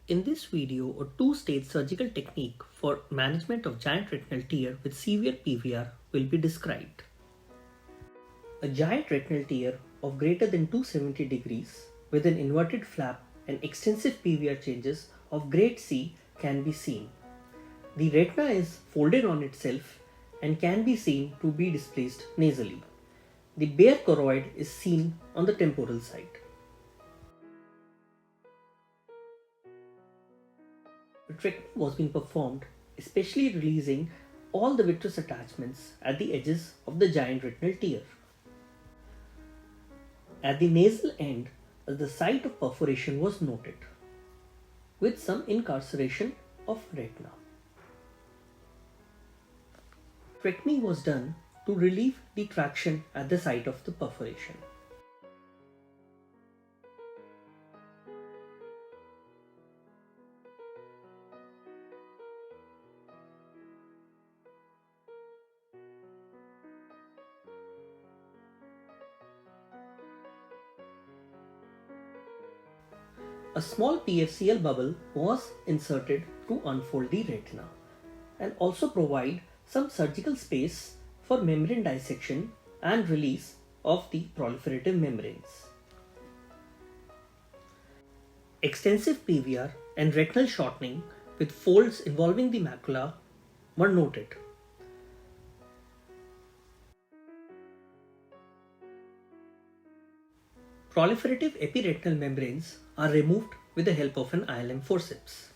In this video, a two-stage surgical technique for management of giant retinal tear with severe PVR will be described. A giant retinal tear of greater than 270 degrees with an inverted flap and extensive PVR changes of grade C can be seen. The retina is folded on itself and can be seen to be displaced nasally. The bare choroid is seen on the temporal side. The treatment was being performed, especially releasing all the vitreous attachments at the edges of the giant retinal tear. At the nasal end, the site of perforation was noted, with some incarceration of retina. Tracheotomy was done to relieve the traction at the site of the perforation. A small PFCL bubble was inserted to unfold the retina and also provide some surgical space for membrane dissection and release of the proliferative membranes. Extensive PVR and retinal shortening with folds involving the macula were noted. Proliferative epiretinal membranes are removed with the help of an ILM forceps.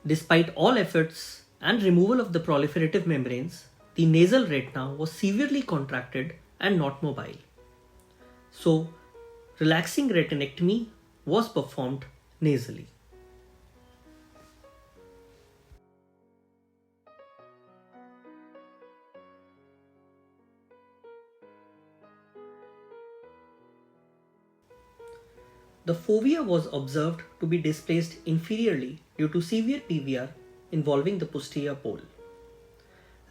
Despite all efforts and removal of the proliferative membranes, the nasal retina was severely contracted and not mobile. So, relaxing retinectomy was performed nasally. The fovea was observed to be displaced inferiorly due to severe PVR involving the posterior pole.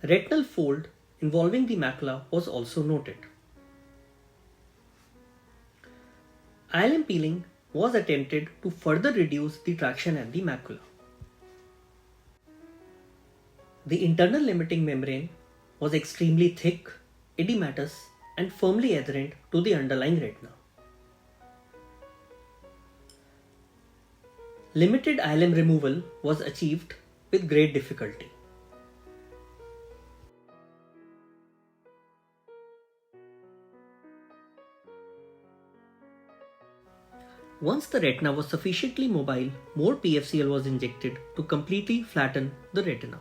Retinal fold involving the macula was also noted. ILM peeling was attempted to further reduce the traction at the macula. The internal limiting membrane was extremely thick, edematous, and firmly adherent to the underlying retina. Limited ILM removal was achieved with great difficulty. Once the retina was sufficiently mobile, more PFCL was injected to completely flatten the retina.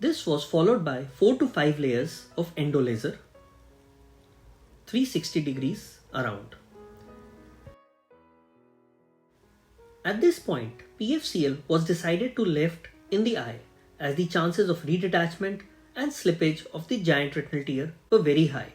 This was followed by 4 to 5 layers of endolaser, 360 degrees around. At this point, PFCL was decided to left in the eye as the chances of redetachment and slippage of the giant retinal tear were very high.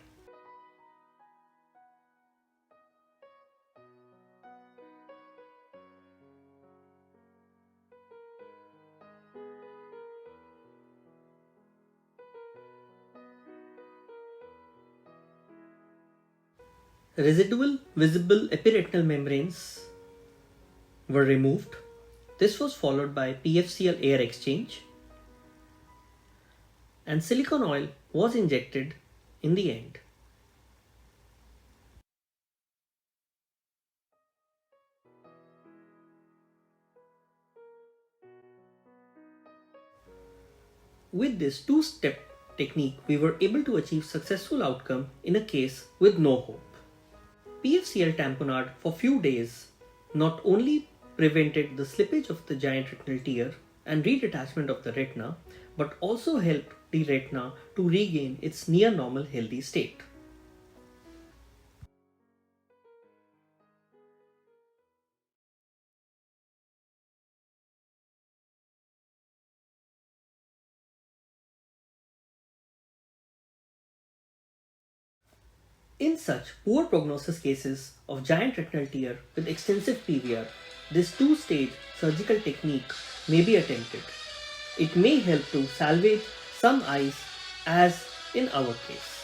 Residual visible epiretinal membranes were removed. This was followed by PFCL air exchange, and silicone oil was injected in the end. With this two-step technique, we were able to achieve successful outcome in a case with no hope. PFCL tamponade for few days not only prevented the slippage of the giant retinal tear and redetachment of the retina, but also help the retina to regain its near normal healthy state. In such poor prognosis cases of giant retinal tear with extensive PVR, this two-stage surgical technique may be attempted. It may help to salvage some eyes, as in our case.